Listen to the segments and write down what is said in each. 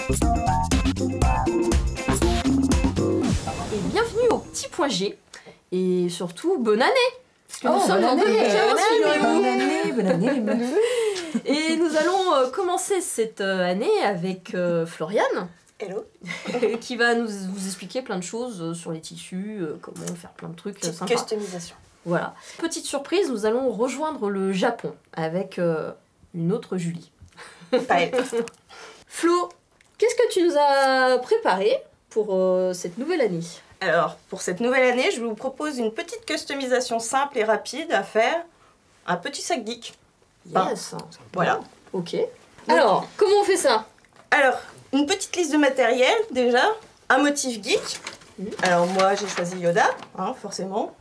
Et bienvenue au petit point G. Et surtout, bonne année! Parce que nous sommes en 2015, figurez-vous! Bonne année les meufs! Et nous allons commencer cette année avec Floriane. Hello. Qui va vous expliquer plein de choses sur les tissus, comment faire plein de trucs sympas. Customisation. Voilà. Petite surprise, nous allons rejoindre le Japon avec une autre Julie. Pas elle. Flo, qu'est-ce que tu nous as préparé pour cette nouvelle année? Alors, pour cette nouvelle année, je vous propose une petite customisation simple et rapide à faire. Un petit sac geek. Yes. Voilà. Ok. Alors, comment on fait ça? Alors, une petite liste de matériel déjà. Un motif geek. Alors moi, j'ai choisi Yoda, hein, forcément.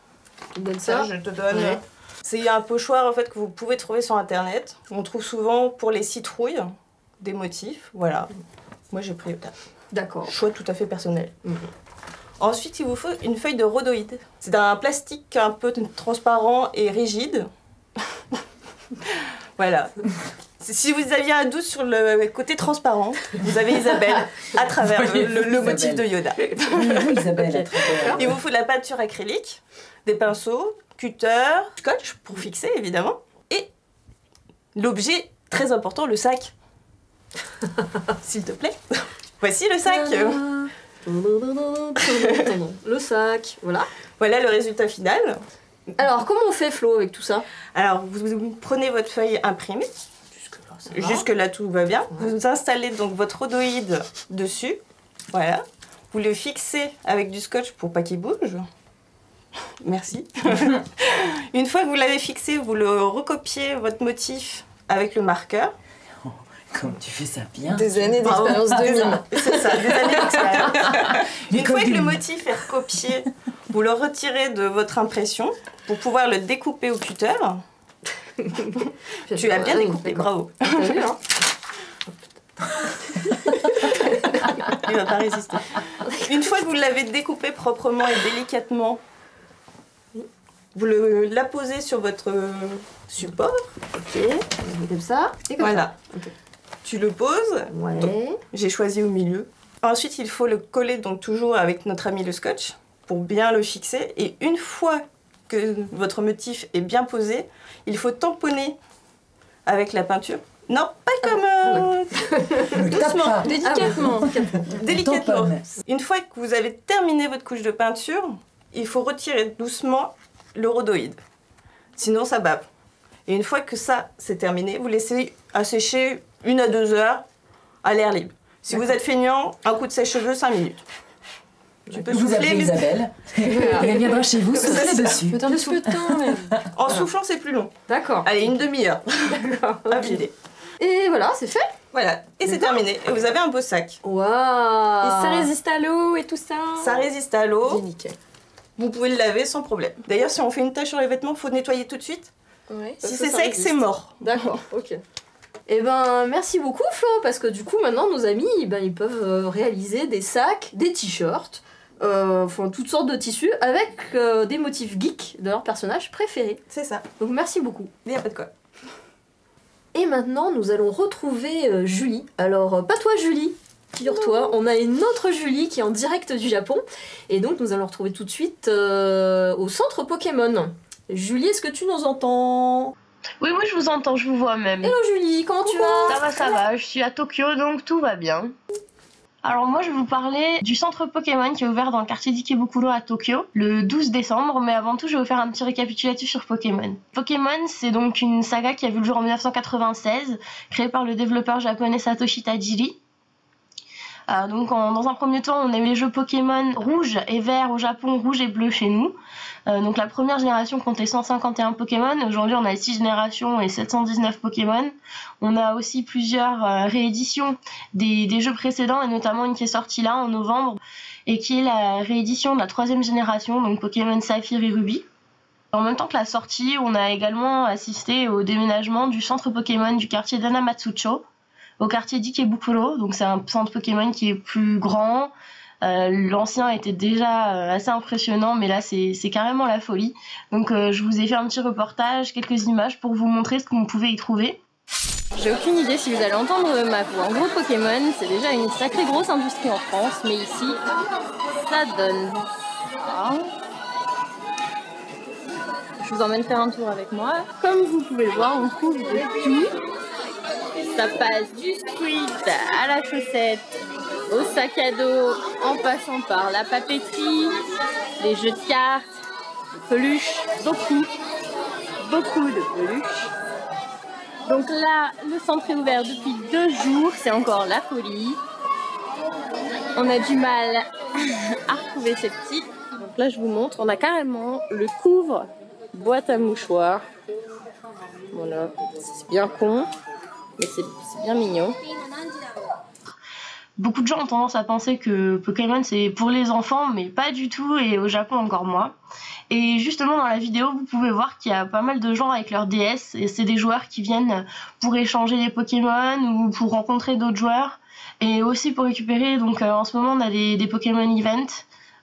Tu me donnes Ça, ça? je te donne. Ouais. C'est un pochoir en fait que vous pouvez trouver sur internet. On trouve souvent pour les citrouilles des motifs. Voilà. Moi, j'ai pris Yoda. D'accord. Choix tout à fait personnel. Ensuite, il vous faut une feuille de rhodoïde. C'est un plastique un peu transparent et rigide. Voilà. Si vous aviez un doute sur le côté transparent, vous avez Isabelle à travers le motif de Yoda. Isabelle, à travers. Il vous faut de la peinture acrylique, des pinceaux, cutter, scotch pour fixer évidemment, et l'objet très important, le sac. S'il te plaît. Voici le sac. Le sac, voilà. Voilà le résultat final. Alors, comment on fait, Flo, avec tout ça? Alors, vous prenez votre feuille imprimée. Jusque-là, ça va. Jusque-là, tout va bien. Vous installez donc votre rhodoïde dessus. Voilà. Vous le fixez avec du scotch pour pas qu'il bouge. Merci. Une fois que vous l'avez fixé, vous le recopiez, votre motif, avec le marqueur. Comme tu fais ça bien. Des années d'expérience de mime. C'est ça, des années d'expérience. Une fois que le motif est recopié, vous le retirez de votre impression pour pouvoir le découper au cutter. Tu l'as bien découpé, bravo. T'as vu, hein? Il va pas résister. Une fois que vous l'avez découpé proprement et délicatement, vous l'apposez sur votre support. Ok, comme ça. Et comme Voilà. ça. Ok. Tu le poses. Ouais. Donc, j'ai choisi au milieu. Ensuite, il faut le coller donc toujours avec notre ami le scotch pour bien le fixer. Et une fois que votre motif est bien posé, il faut tamponner avec la peinture. Non, pas comme doucement, Délicatement. délicatement. Tamponne. Une fois que vous avez terminé votre couche de peinture, il faut retirer doucement le rhodoïde. Sinon, ça bave. Et une fois que ça, c'est terminé, vous laissez assécher 1 à 2 heures à l'air libre. Si vous êtes feignant, un coup de sèche-cheveux, 5 minutes. Tu peux Vous souffler, appelez mais Isabelle. Elle viendra chez vous, soufflez dessus. Peut-être un petit peu de temps, mais... en soufflant, c'est plus long. D'accord. Allez, une demi-heure D'accord. à vider. Et voilà, c'est fait. Voilà, et c'est terminé. Et vous avez un beau sac. Waouh. Et ça résiste à l'eau et tout ça. Ça résiste à l'eau. C'est nickel. Vous pouvez le laver sans problème. D'ailleurs, si on fait une tache sur les vêtements, il faut nettoyer tout de suite. Ouais. Si que c'est ça sec, résiste. c'est mort. D'accord, ok. Eh ben, merci beaucoup, Flo, parce que du coup, maintenant, nos amis, ils peuvent réaliser des sacs, des t-shirts, enfin, toutes sortes de tissus avec des motifs geeks de leurs personnages préférés. C'est ça. Donc, merci beaucoup. Il n'y a pas de quoi. Et maintenant, nous allons retrouver Julie. Alors, pas toi, Julie, figure-toi, on a une autre Julie qui est en direct du Japon. Et donc, nous allons retrouver tout de suite au centre Pokémon. Julie, est-ce que tu nous entends? Oui, moi je vous entends, je vous vois même. Hello Julie, comment tu vas? Ça va, je suis à Tokyo donc tout va bien. Alors moi je vais vous parler du centre Pokémon qui est ouvert dans le quartier d'Ikebukuro à Tokyo le 12 décembre, mais avant tout je vais vous faire un petit récapitulatif sur Pokémon. Pokémon c'est donc une saga qui a vu le jour en 1996, créée par le développeur japonais Satoshi Tajiri. Dans un premier temps, on a eu les jeux Pokémon rouge et vert au Japon, rouge et bleu chez nous. Donc la première génération comptait 151 Pokémon. Aujourd'hui, on a 6 générations et 719 Pokémon. On a aussi plusieurs rééditions des jeux précédents, et notamment une qui est sortie là en novembre, et qui est la réédition de la 3e génération, donc Pokémon Saphir et Ruby. En même temps que la sortie, on a également assisté au déménagement du centre Pokémon du quartier d'Anamatsucho au quartier d'Ikebukuro. Donc c'est un centre Pokémon qui est plus grand. L'ancien était déjà assez impressionnant, mais là c'est carrément la folie. Donc je vous ai fait un petit reportage, quelques images pour vous montrer ce que vous pouvez y trouver. J'ai aucune idée si vous allez entendre ma voix. En gros, Pokémon, c'est déjà une sacrée grosse industrie en France, mais ici, ça donne. Voilà. Je vous emmène faire un tour avec moi. Comme vous pouvez le voir, on trouve de tout. Ça passe du street à la chaussette, au sac à dos, en passant par la papeterie, les jeux de cartes, les peluches, beaucoup de peluches. Donc là, le centre est ouvert depuis 2 jours, c'est encore la folie. On a du mal à retrouver ces petits. Donc là, je vous montre, on a carrément le couvre boîte à mouchoirs. Voilà, c'est bien con, mais c'est bien mignon. Beaucoup de gens ont tendance à penser que Pokémon c'est pour les enfants, mais pas du tout, et au Japon encore moins. Et justement dans la vidéo, vous pouvez voir qu'il y a pas mal de gens avec leur DS, et c'est des joueurs qui viennent pour échanger des Pokémon ou pour rencontrer d'autres joueurs, et aussi pour récupérer. Donc en ce moment on a des Pokémon Event.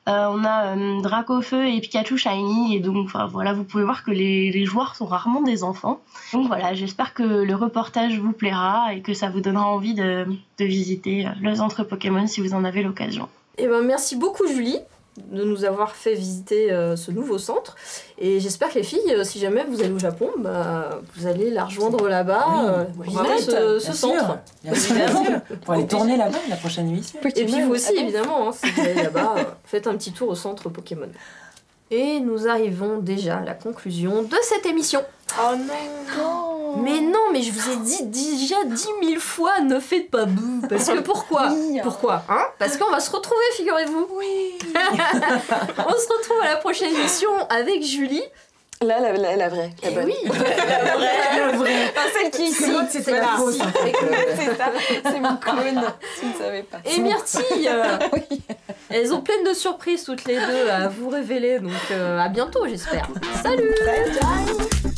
On a Dracofeu et Pikachu Shiny, et donc voilà, vous pouvez voir que les joueurs sont rarement des enfants. Donc voilà, j'espère que le reportage vous plaira et que ça vous donnera envie de visiter le centre Pokémon si vous en avez l'occasion. Et ben merci beaucoup Julie de nous avoir fait visiter ce nouveau centre, et j'espère que les filles, si jamais vous allez au Japon, vous allez la rejoindre là-bas, visiter ce centre. Bien sûr. Pour aller tourner là-bas la prochaine émission. Et puis vous aussi évidemment, hein, si vous allez là-bas, faites un petit tour au centre Pokémon. Et nous arrivons déjà à la conclusion de cette émission. Oh non! Mais non, mais je vous ai dit déjà 10 000 fois, ne faites pas bouh. Parce que pourquoi? Pourquoi, hein? Parce qu'on va se retrouver, figurez-vous. Oui! On se retrouve à la prochaine émission avec Julie. Là, la vraie. La bonne. Oui, La vraie. Pas celle qui est ici. C'était la fausse. En fait. C'est ça. C'est mon clone. Tu ne savais pas. Et Myrtille. Elles ont plein de surprises toutes les deux à vous révéler. Donc à bientôt, j'espère. Salut! Bye.